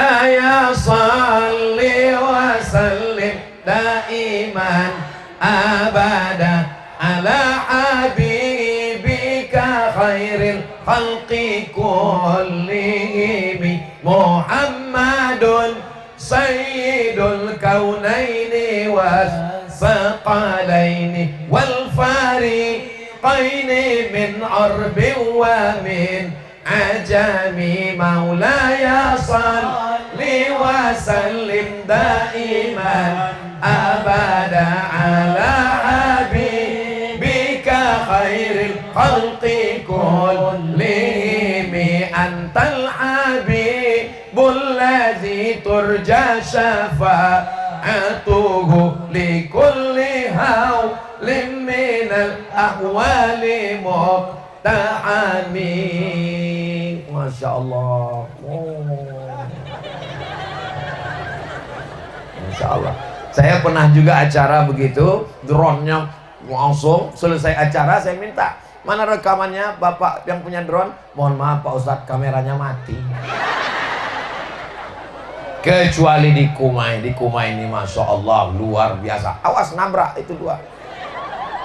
مولاي صل وسلم دائما أبدا على حبيبك خير الخلق كلهم محمد سيد الكونين والثقلين والفريقين من عرب ومن عجم مولاي صل وسلم دائما أبدا على حبيبك خير الخلق كلهم أنت الحبيب الذي ترجى شفاعته لكل هول من الأحوال مقتحم. Masya Allah. Masya Allah. Saya pernah juga acara begitu, drone-nya langsung selesai acara saya minta, mana rekamannya Bapak yang punya drone? Mohon maaf Pak Ustadz, kameranya mati. Kecuali di Kumai ini Masya Allah luar biasa. Awas nabrak itu dua.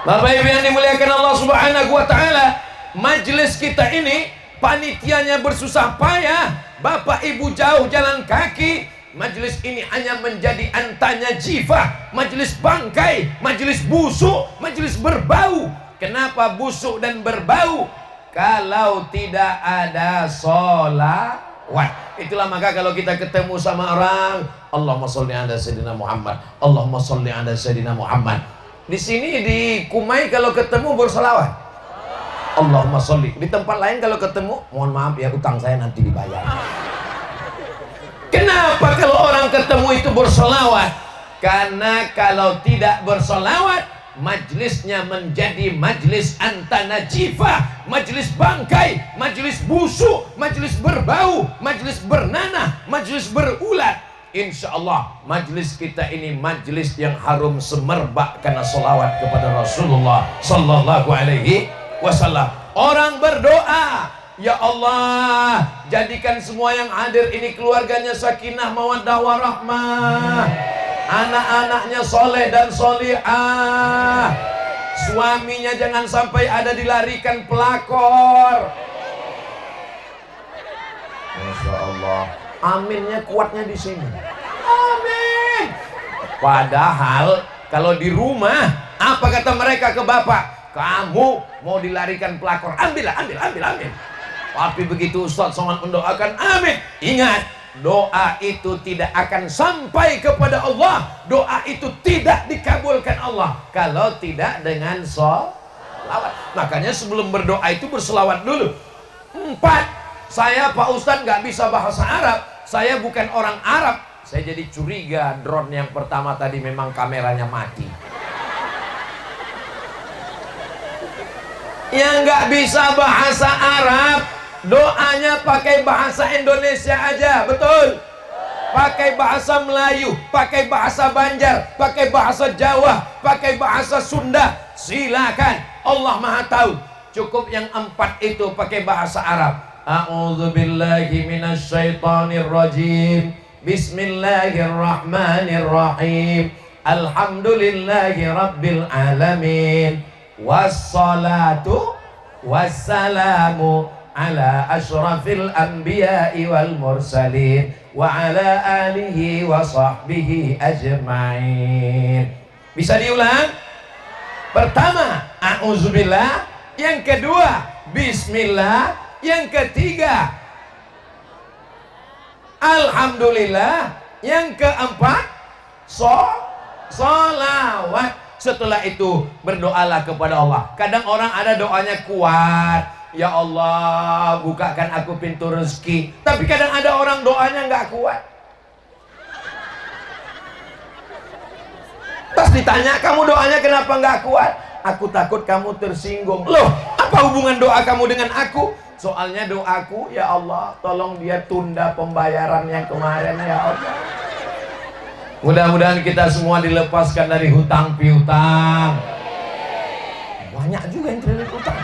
Bapak Ibu yang dimuliakan Allah Subhanahu wa Ta'ala, majelis kita ini panitianya bersusah payah, Bapak Ibu jauh jalan kaki. Majelis ini hanya menjadi antanya jifah, majelis bangkai, majelis busuk, majelis berbau. Kenapa busuk dan berbau? Kalau tidak ada sholawat. Itulah maka kalau kita ketemu sama orang, Allahumma sholli ala Sayyidina Muhammad, Allahumma sholli ala Sayyidina Muhammad. Di sini di Kumai kalau ketemu bersolawat, Allahumma sholli. Di tempat lain kalau ketemu, mohon maaf ya utang saya nanti dibayar. Kenapa kalau orang ketemu itu bersolawat? Karena kalau tidak bersolawat, majlisnya menjadi majlis antana jifah, majlis bangkai, majlis busuk, majlis berbau, majlis bernanah, majlis berulat. Insya Allah majlis kita ini majlis yang harum semerbak karena solawat kepada Rasulullah Sallallahu Alaihi Wasallam. Orang berdoa, ya Allah jadikan semua yang hadir ini keluarganya sakinah mawaddah warahmah, anak-anaknya soleh dan solihah, suaminya jangan sampai ada dilarikan pelakor. Masya Allah. Aminnya kuatnya di sini. Amin. Padahal kalau di rumah apa kata mereka ke bapak? Kamu mau dilarikan pelakor, ambil. Tapi begitu Ustaz Somad mendoakan amin. Ingat, doa itu tidak akan sampai kepada Allah. Doa itu tidak dikabulkan Allah kalau tidak dengan sholawat. Makanya sebelum berdoa itu berselawat dulu. 4. Saya Pak Ustadz nggak bisa bahasa Arab, saya bukan orang Arab. Saya jadi curiga drone yang pertama tadi memang kameranya mati. Yang nggak bisa bahasa Arab, doanya pakai bahasa Indonesia aja, betul? Pakai bahasa Melayu, pakai bahasa Banjar, pakai bahasa Jawa, pakai bahasa Sunda, silakan. Allah Maha Tahu. Cukup yang 4 itu pakai bahasa Arab. A'udzu billahi minasy syaithanir rajim. Bismillahirrahmanirrahim. Alhamdulillahi rabbil alamin. Wassalatu wassalamu ala asyrafil anbiya'i wal mursalin wa ala alihi wa sahbihi ajma'in. Bisa diulang? Pertama, a'udzubillah. Yang kedua, bismillah. Yang ketiga, alhamdulillah. Yang keempat, sholawat. Setelah itu berdoalah kepada Allah. Kadang orang ada doanya kuat, ya Allah bukakan aku pintu rezeki. Tapi kadang ada orang doanya nggak kuat. Terus ditanya, kamu doanya kenapa nggak kuat? Aku takut kamu tersinggung. Loh, apa hubungan doa kamu dengan aku? Soalnya doaku, ya Allah tolong dia tunda pembayaran yang kemarin ya Allah. Mudah-mudahan kita semua dilepaskan dari hutang piutang. Banyak juga yang terlilit hutang.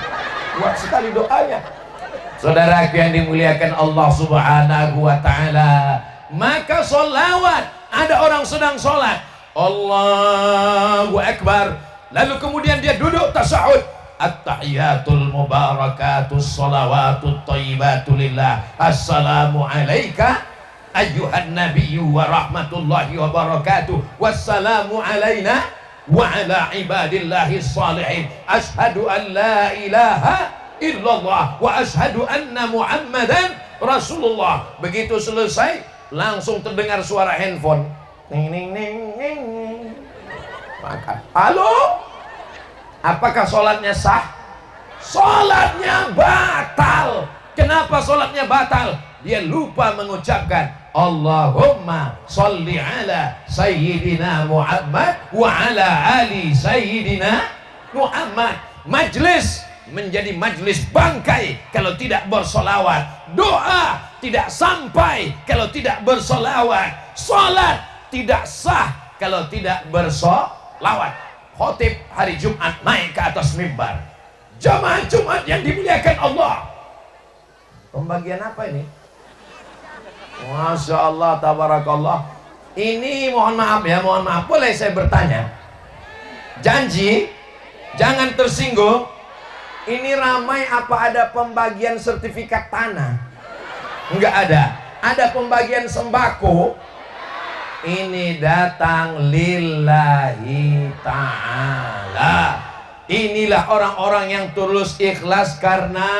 Kuat sekali doanya. Saudaraku yang dimuliakan Allah Subhanahu wa Ta'ala, maka solawat. Ada orang sedang sholat, Allahu Akbar, lalu kemudian dia duduk tasyahud, at-tahiyatul mubarakatus salawatut thayyibatu lillah, assalamu alaika ayyuhan nabiyyu wa rahmatullahi wa barakatuh, wassalamu alaina wa ala ibadillahi salihin, ashhadu an la ilaha illallah wa ashhadu anna muhammadan rasulullah. Begitu selesai, langsung terdengar suara handphone, ning ning ning ning. Maka, halo, apakah sholatnya sah? Sholatnya batal. Kenapa sholatnya batal? Dia lupa mengucapkan Allahumma sholli ala sayyidina Muhammad wa ala ali sayyidina Muhammad. Majlis menjadi majlis bangkai kalau tidak bersolawat. Doa tidak sampai kalau tidak bersolawat. Sholat tidak sah kalau tidak bersolawat. Khotib hari Jumat naik ke atas mimbar. Jamaah Jumat yang dimuliakan Allah. Pembagian apa ini? Masya Allah, tabarakallah. Ini mohon maaf ya, mohon maaf. Boleh saya bertanya? Janji, jangan tersinggung. Ini ramai apa ada pembagian sertifikat tanah? Enggak ada. Ada pembagian sembako. Ini datang lillahi ta'ala. Inilah orang-orang yang tulus ikhlas karena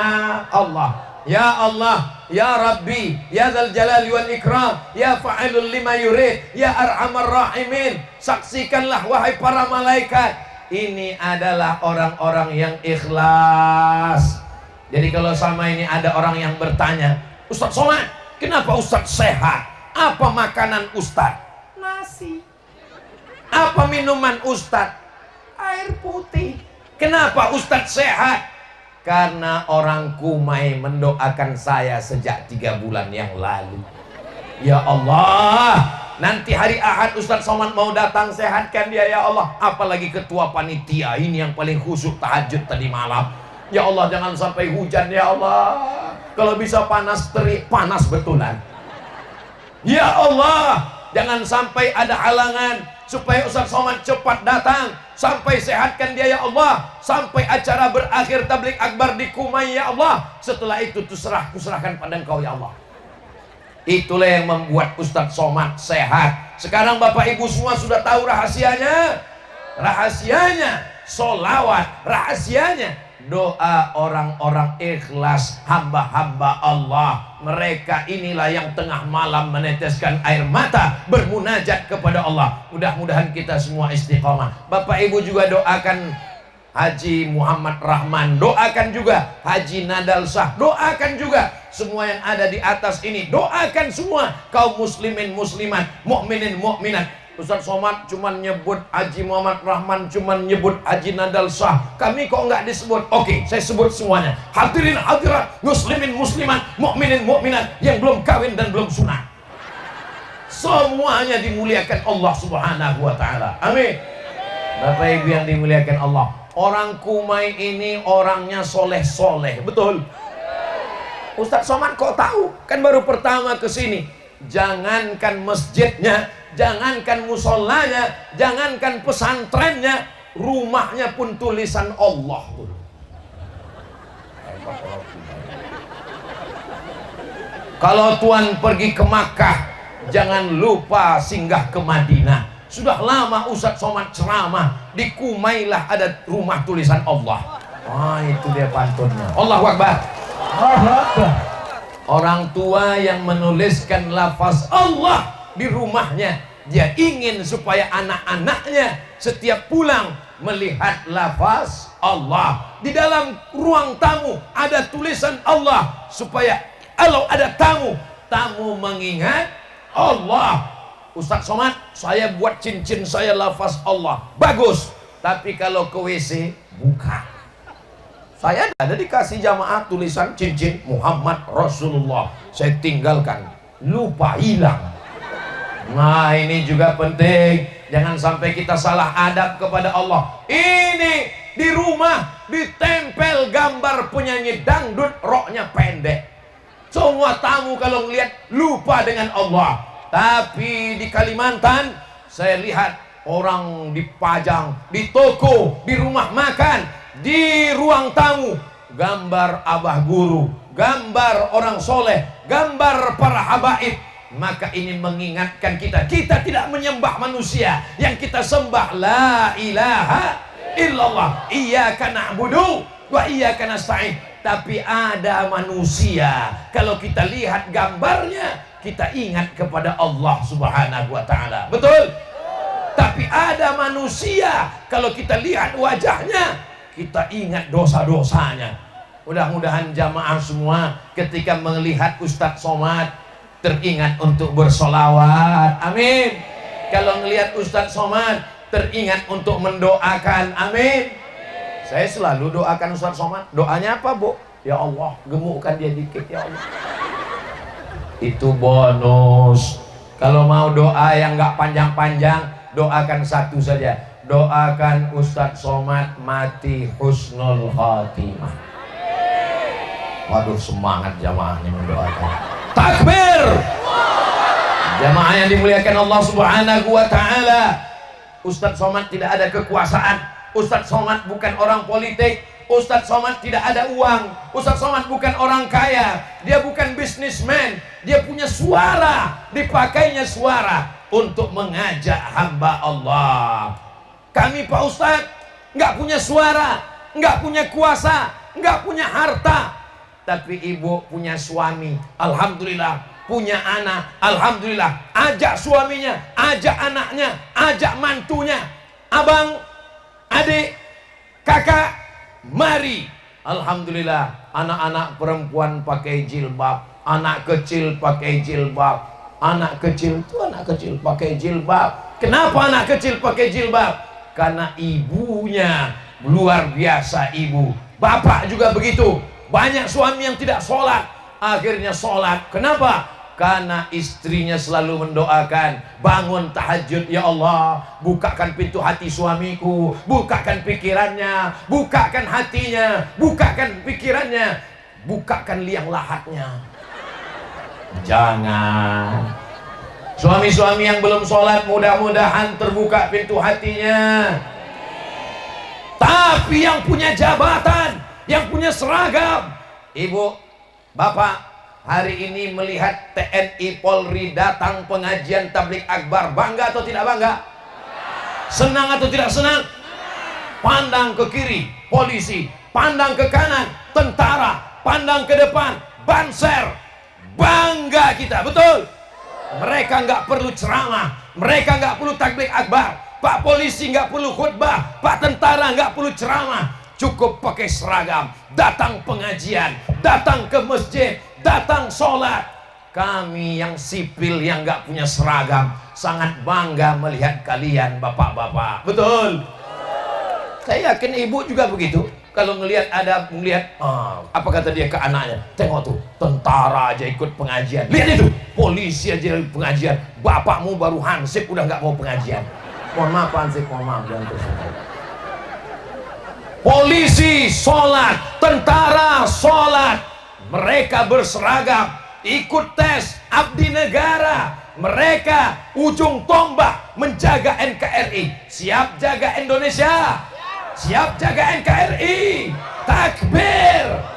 Allah. Ya Allah, ya Rabbi, ya Dzal Jalali wal Ikram, ya Fa'ilul lima yurid, ya Arhamar Rahimin. Saksikanlah wahai para malaikat, ini adalah orang-orang yang ikhlas. Jadi kalau sama ini ada orang yang bertanya, Ustaz Somad, kenapa Ustaz sehat? Apa makanan Ustaz? Nasi. Apa minuman Ustaz? Air putih. Kenapa Ustaz sehat? Karena orang Kumai mendoakan saya sejak 3 bulan yang lalu. Ya Allah, nanti hari Ahad Ustaz Somad mau datang, sehatkan dia ya Allah. Apalagi ketua panitia ini yang paling khusyuk tahajud tadi malam. Ya Allah, jangan sampai hujan ya Allah. Kalau bisa panas terik, panas betulan. Ya Allah, jangan sampai ada halangan supaya Ustaz Somad cepat datang. Sampai sehatkan dia ya Allah. Sampai acara berakhir tablik akbar di Kumai ya Allah. Setelah itu kuserahkan pada Engkau ya Allah. Itulah yang membuat Ustaz Somad sehat. Sekarang Bapak Ibu semua sudah tahu rahasianya. Rahasianya solawat. Rahasianya doa orang-orang ikhlas, hamba-hamba Allah. Mereka inilah yang tengah malam meneteskan air mata bermunajat kepada Allah. Mudah-mudahan kita semua istiqamah. Bapak Ibu juga doakan Haji Muhammad Rahman, doakan juga Haji Nadal Shah, doakan juga semua yang ada di atas ini, doakan semua kaum muslimin muslimat, mukminin mukminat. Ustaz Somad cuma nyebut Haji Muhammad Rahman, cuma nyebut Haji Nadal Shah. Kami kok nggak disebut? Oke, saya sebut semuanya. Hadirin hadirat, muslimin muslimat, mukminin mukminat yang belum kawin dan belum sunat. Semuanya dimuliakan Allah Subhanahu wa taala. Amin. Bapak Ibu yang dimuliakan Allah, orang Kumai ini orangnya soleh-soleh, betul? Ustaz Somad kok tahu? Kan baru pertama ke sini. Jangankan masjidnya, jangankan musolanya, jangankan pesantrennya, rumahnya pun tulisan Allah. Kalau Tuan pergi ke Makkah, jangan lupa singgah ke Madinah. Sudah lama Ustaz Somad ceramah, di Kumailah ada rumah tulisan Allah. Ah, itu dia pantunnya. Allahu Akbar. Allahu Akbar. Orang tua yang menuliskan lafaz Allah di rumahnya, dia ingin supaya anak-anaknya setiap pulang melihat lafaz Allah. Di dalam ruang tamu ada tulisan Allah, supaya kalau ada tamu, tamu mengingat Allah. Ustaz Somad, saya buat cincin saya lafaz Allah, bagus. Tapi kalau ke WC, buka. Saya ada dikasih jamaah tulisan cincin Muhammad Rasulullah, saya tinggalkan, lupa, hilang. Nah, ini juga penting. Jangan sampai kita salah adab kepada Allah. Ini di rumah ditempel gambar penyanyi dangdut, roknya pendek. Semua tamu kalau ngelihat lupa dengan Allah. Tapi di Kalimantan saya lihat orang dipajang di toko, di rumah makan, di ruang tamu, gambar abah guru, gambar orang soleh, gambar para habaib. Maka ini mengingatkan kita tidak menyembah manusia, yang kita sembah la ilaha illallah, iyyaka na'budu wa iyyaka nasta'in. Tapi ada manusia, kalau kita lihat gambarnya, kita ingat kepada Allah Subhanahu wa ta'ala. Betul? Tapi ada manusia, kalau kita lihat wajahnya, kita ingat dosa-dosanya. Mudah-mudahan jamaah semua ketika melihat Ustadz Somad teringat untuk bersolawat. Amin. Kalau melihat Ustadz Somad teringat untuk mendoakan. Amin. Saya selalu doakan Ustadz Somad. Doanya apa, Bu? Ya Allah, gemukkan dia dikit, ya Allah. Itu bonus. Kalau mau doa yang nggak panjang-panjang, doakan satu saja. Doakan Ustadz Somad mati husnul khatimah. Waduh, semangat jamaahnya mendoakan. Takbir. Jamaah yang dimuliakan Allah Subhanahu wa ta'ala. Ustadz Somad tidak ada kekuasaan. Ustadz Somad bukan orang politik. Ustadz Somad tidak ada uang. Ustadz Somad bukan orang kaya. Dia bukan bisnismen. Dia punya suara. Dipakainya suara untuk mengajak hamba Allah. Kami Pak Ustadz nggak punya suara, nggak punya kuasa, nggak punya harta. Tapi ibu punya suami, alhamdulillah. Punya anak, alhamdulillah. Ajak suaminya, ajak anaknya, ajak mantunya. Abang, adik, kakak, mari. Alhamdulillah, anak-anak perempuan pakai jilbab, anak kecil pakai jilbab. Anak kecil itu anak kecil pakai jilbab. Kenapa anak kecil pakai jilbab? Karena ibunya luar biasa ibu. Bapak juga begitu. Banyak suami yang tidak sholat, akhirnya sholat. Kenapa? Karena istrinya selalu mendoakan, bangun tahajud, ya Allah, bukakan pintu hati suamiku, bukakan pikirannya, bukakan hatinya, bukakan pikirannya, bukakan liang lahatnya. Jangan. Suami-suami yang belum sholat, mudah-mudahan terbuka pintu hatinya. Tapi yang punya jabatan, yang punya seragam, ibu, bapak, hari ini melihat TNI Polri datang pengajian tablik akbar, bangga atau tidak bangga? Senang atau tidak senang? Pandang ke kiri, polisi, pandang ke kanan, tentara, pandang ke depan, banser, bangga kita, betul? Mereka nggak perlu ceramah, mereka nggak perlu tablik akbar, Pak polisi nggak perlu khutbah, Pak tentara nggak perlu ceramah, cukup pakai seragam, datang pengajian, datang ke masjid, datang sholat. Kami yang sipil yang nggak punya seragam sangat bangga melihat kalian bapak-bapak, betul? Saya yakin ibu juga begitu. Kalau melihat apa kata dia ke anaknya, tengok tuh, tentara aja ikut pengajian, lihat itu, polisi aja ikut pengajian, bapakmu baru hansip udah nggak mau pengajian. Mohon maaf hansip, mohon maaf, jangan terus. Polisi sholat, tentara sholat, mereka berseragam, ikut tes abdi negara, mereka ujung tombak menjaga NKRI. Siap jaga Indonesia, siap jaga NKRI. Takbir.